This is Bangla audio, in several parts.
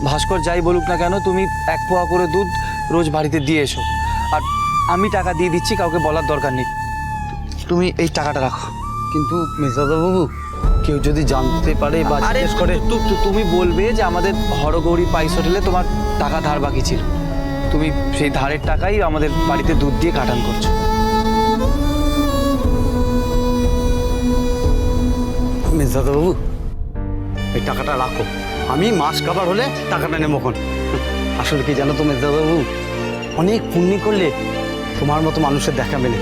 ভাস্কর যাই বলুক না কেন, তুমি 1 পোয়া করে দুধ রোজ বাড়িতে দিয়ে এসো। আর আমি টাকা দিয়ে দিচ্ছি, কাউকে বলার দরকার নেই। তুমি এই টাকাটা রাখো। কিন্তু মেজদাদাবাবু, কেউ যদি জানতে পারে বা জিজ্ঞেস করে? তুমি বলবে যে আমাদের হরগৌরী পাইস হোটেলে তোমার টাকা ধার বাকি ছিল, তুমি সেই ধারের টাকাই আমাদের বাড়িতে দুধ দিয়ে কাটান করছো। মেজদাদাবাবু, এই টাকাটা রাখো, আমি মাস কাবার হলে টাকাটা নেবো। আসলে কি জানো তো মেজদাদাবাবু, অনেক পুণ্যি করলে তোমার মতো মানুষের দেখা মেলে।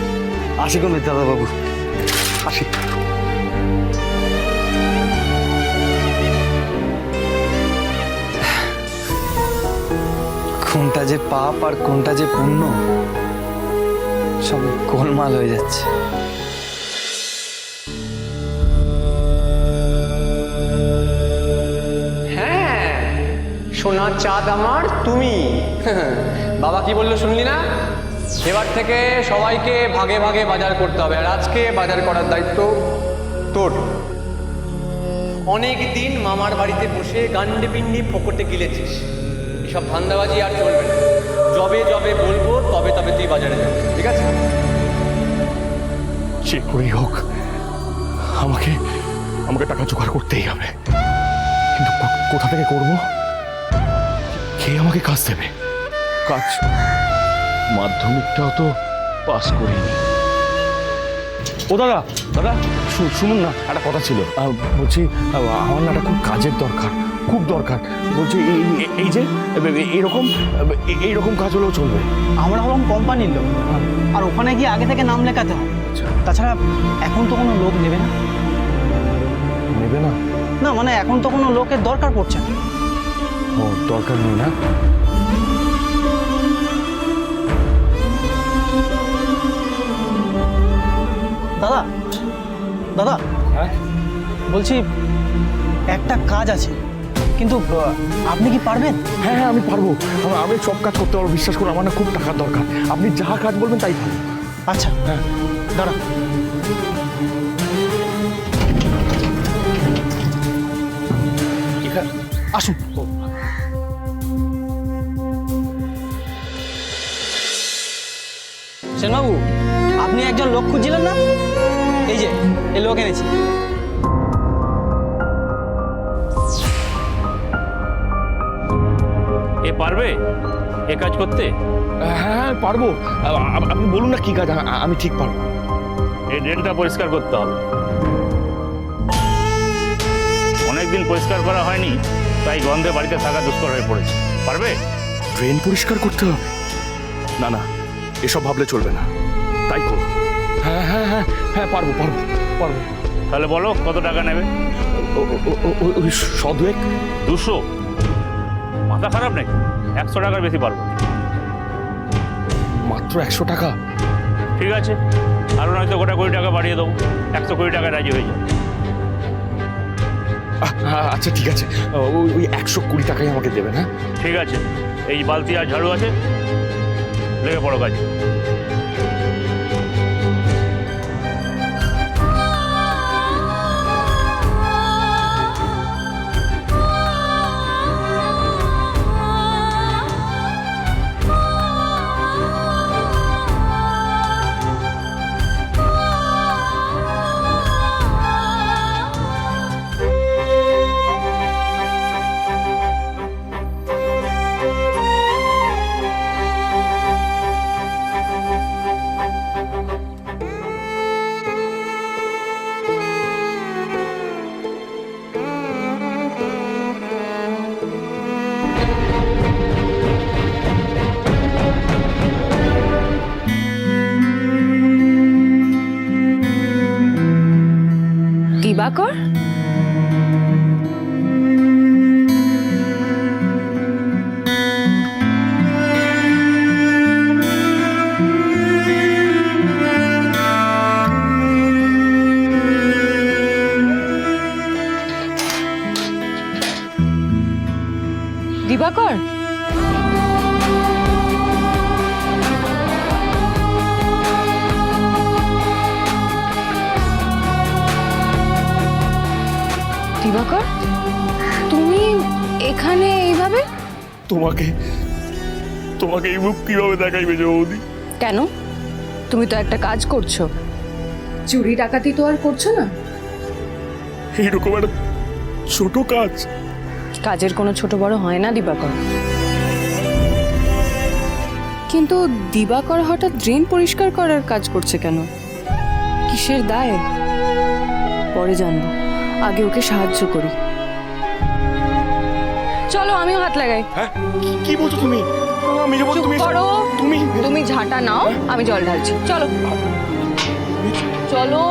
আসি গো মেজদাদাবাবু, আসি। কোনটা যে পাপ আর কোনটা যে পুণ্য, সব গোলমাল হয়ে যাচ্ছে। হ্যাঁ, সোনার চাঁদ আমার তুমি। বাবা কি বললো শুনলি না? এবার থেকে সবাইকে ভাগে ভাগে বাজার করতে হবে, আর আজকে বাজার করার দায়িত্ব তোর। অনেক দিন মামার বাড়িতে বসে গান্ডে পিন্ডি ফোকটে গিলেছিস, এসব ধান্দাবাজি আর চলবে না। যবে যবে বলবো তবে তবে তুই বাজারে যাবি, ঠিক আছে? যে করেই হোক আমাকে আমাকে টাকা জোগাড় করতেই হবে, কিন্তু কোথা থেকে করব? কে আমাকে কাজ দেবে? কাজ মাধ্যমিকটাও তো পাস করিনি। ও দাদা, দাদা শুনুন না, একটা কথা ছিল। বলছি আমার না একটা খুব কাজের দরকার, খুব দরকার। বলছি এই যে এইরকম কাজ হলেও চলবে? আমরা হলাম কোম্পানির লোক, আর ওখানে গিয়ে আগে থেকে নাম লেখাতে হবে। তাছাড়া এখন তো কোনো লোক নেবে না। নেবে না? না মানে এখন তো কোনো লোকের দরকার পড়ছে না। ও, দরকার নেই না? দাদা, দাদা, হ্যাঁ বলছি একটা কাজ আছে, কিন্তু আপনি কি পারবেন? হ্যাঁ হ্যাঁ, আমি পারবো। আমি সব কাজ করতে পারবো, বিশ্বাস করুন। আমার না খুব টাকার দরকার, আপনি যা কাজ বলবেন তাই পারবো। আচ্ছা, হ্যাঁ দাঁড়া। আসুন। সেনবাবু, আপনি একজন লোক খুঁজছিলেন না? এই যে এই লোক এনেছি। এ পারবে এ কাজ করতে? হ্যাঁ হ্যাঁ পারবো। আপনি বলুন না কি কাজ, আমি ঠিক পারবো। এই ড্রেনটা পরিষ্কার করতে হবে, অনেকদিন পরিষ্কার করা হয়নি, তাই গন্ধে বাড়িতে থাকা দুষ্কর হয়ে পড়েছে। পারবে? ড্রেন পরিষ্কার করতে হবে? না না, এসব ভাবলে চলবে না, তাই করবো। হ্যাঁ হ্যাঁ হ্যাঁ হ্যাঁ, পারবো পারবো পারবো। তাহলে বলো কত টাকা নেবে? ওই 100-200। 200? মাথা খারাপ নাকি? 100 টাকার বেশি পারবো। মাত্র 100 টাকা? ঠিক আছে, আরও নয়তো গোটা 20 টাকা বাড়িয়ে দেবো, 120 টাকায় রাজি হয়ে যাবে। আচ্ছা ঠিক আছে, ওই 120 টাকাই আমাকে দেবেন। হ্যাঁ ঠিক আছে, এই বালতি আর ঝাড়ু আছে, লেগে পড়ো কাজ। দিবাকর, দিবাকর, দিবাকর, তুমি এখানে এইভাবে? তোমাকে তোমাকে এই মুখ কিভাবে দেখাই মেজো বৌদি? কেন? তুমি তো একটা কাজ করছো, চুরি ডাকাতি তো আর করছো না। এইরকম একটা ছোট কাজ। কাজের কোনো ছোট বড় হয় না দিবাকর। কিন্তু দিবাকর হঠাৎ ড্রেন পরিষ্কার করার কাজ করছে কেন? কিসের দায়? পরে জানবো, আগে ওকে সাহায্য করি। চলো আমিও হাত লাগাই। হ্যাঁ, কি বলছো তুমি? মেজো বৌদি, চুপ তুমি করো। তুমি তুমি ঝাঁটা নাও, আমি জল ঢালছি। চলো চলো।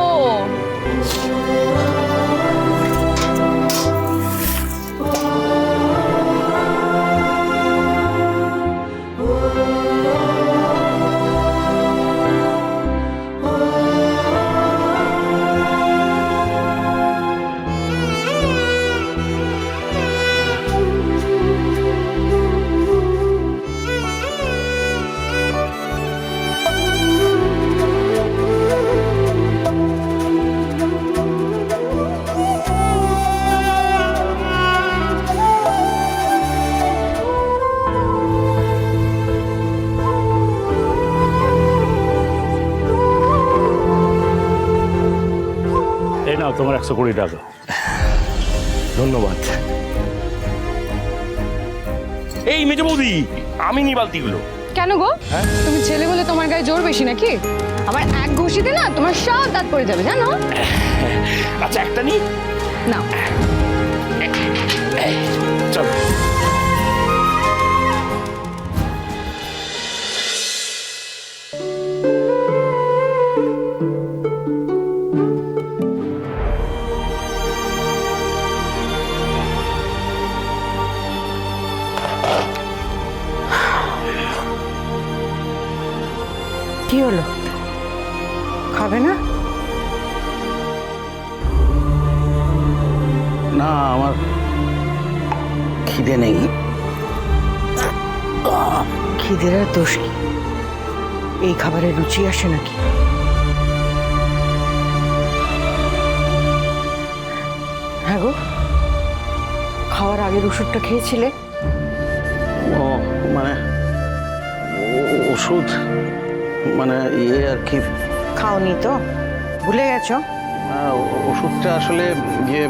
এই নাও তোমার 120 টাকা। ধন্যবাদ। এই মেজো বৌদি, আমি নি বালতিগুলো। কেন গো? তুমি ছেলে বলে তোমার গায়ে জোর বেশি নাকি? আমার এক ঘুষিতে না তোমার সব দাঁত পড়ে যাবে, জানো? আচ্ছা, একটা নি। না, চলো। কি হলো, খাবে না? না, আমার খিদে নেই। খিদের আর দোষ কি? এই খাবারে রুচি আসে নাকি? হ্যাঁ গো, খাওয়ার আগের ওষুধটা খেয়েছিলে? ও মানে ওষুধ মানে ইয়ে আর কি। খাওনি তো, ভুলে গেছো? ওষুধটা আসলে ইয়ে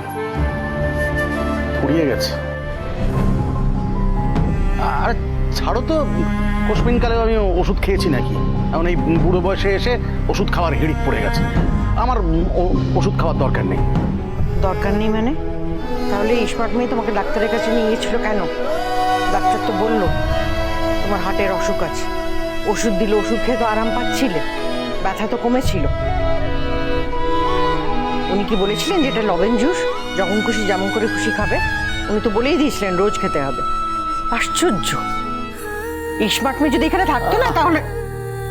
ফুরিয়ে গেছে। আর ছাড়ো তো, কোশমিন কালে আমি ওষুধ খেয়েছি নাকি? এখন এই বুড়ো বয়সে এসে ওষুধ খাওয়ার হিড়িক পড়ে গেছে। আমার ওষুধ খাওয়ার দরকার নেই। দরকার নেই মানে? তাহলে স্মার্ট মেয়ে তোমাকে ডাক্তারের কাছে নিয়ে গেছিল কেন? ডাক্তার তো বললো তোমার হার্টের অসুখ আছে। ওষুধ দিল, ওষুধ খেয়ে তো আরাম পাচ্ছিলে, ব্যথা তো কমেছিল। উনি কি বলেছিলেন যে এটা লবণ জুস, যখন খুশি যেমন করে খুশি খাবে? উনি তো বলেই দিয়েছিলেন রোজ খেতে হবে। আশ্চর্য, স্মার্ট মেয়ে যদি এখানে থাকতো না তাহলে।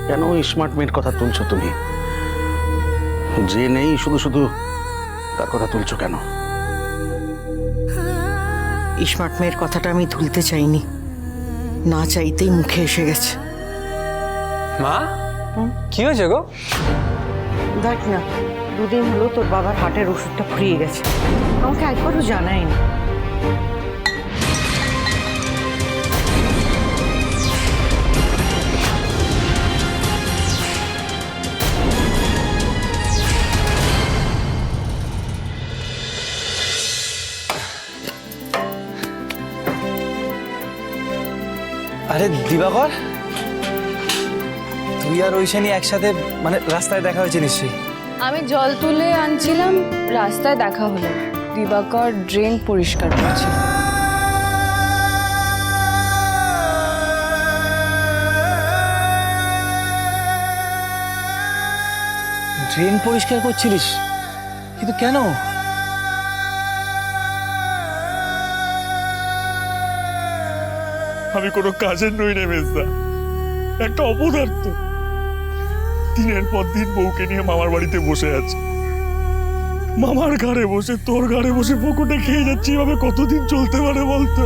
কেন স্মার্ট মেয়ের কথা তুলছো তুমি? যে নেই শুধু শুধু তার কথা তুলছো কেন? স্মার্ট মেয়ের কথাটা আমি তুলতে চাইনি, না চাইতেই মুখে এসে গেছে। মা, কি হয়েছে গো? দেখ না, দুদিন হলো তোর বাবার হার্টের ওষুধটা ফুরিয়ে গেছে, আমাকে একবারও জানায়নি। আরে দিবাকর, তুই আর ঐশানি একসাথে মানে রাস্তায় দেখা হয়েছে নিশ্চয়ই? আমি জল তুলে আনছিলাম, রাস্তায় দেখা হলো। দিবাকর ড্রেন পরিষ্কার করছিল। ড্রেন পরিষ্কার করছিলিস? কিন্তু কেন? আমি কোনো কাজের নই রে মেজদা, একটা অপদার্থ। দিনের পর দিন বউকে নিয়ে মামার বাড়িতে বসে আছে, মামার ঘাড়ে বসে তোর ঘাড়ে বসে পকেটে খেয়ে যাচ্ছি। এভাবে কতদিন চলতে পারে বলতো?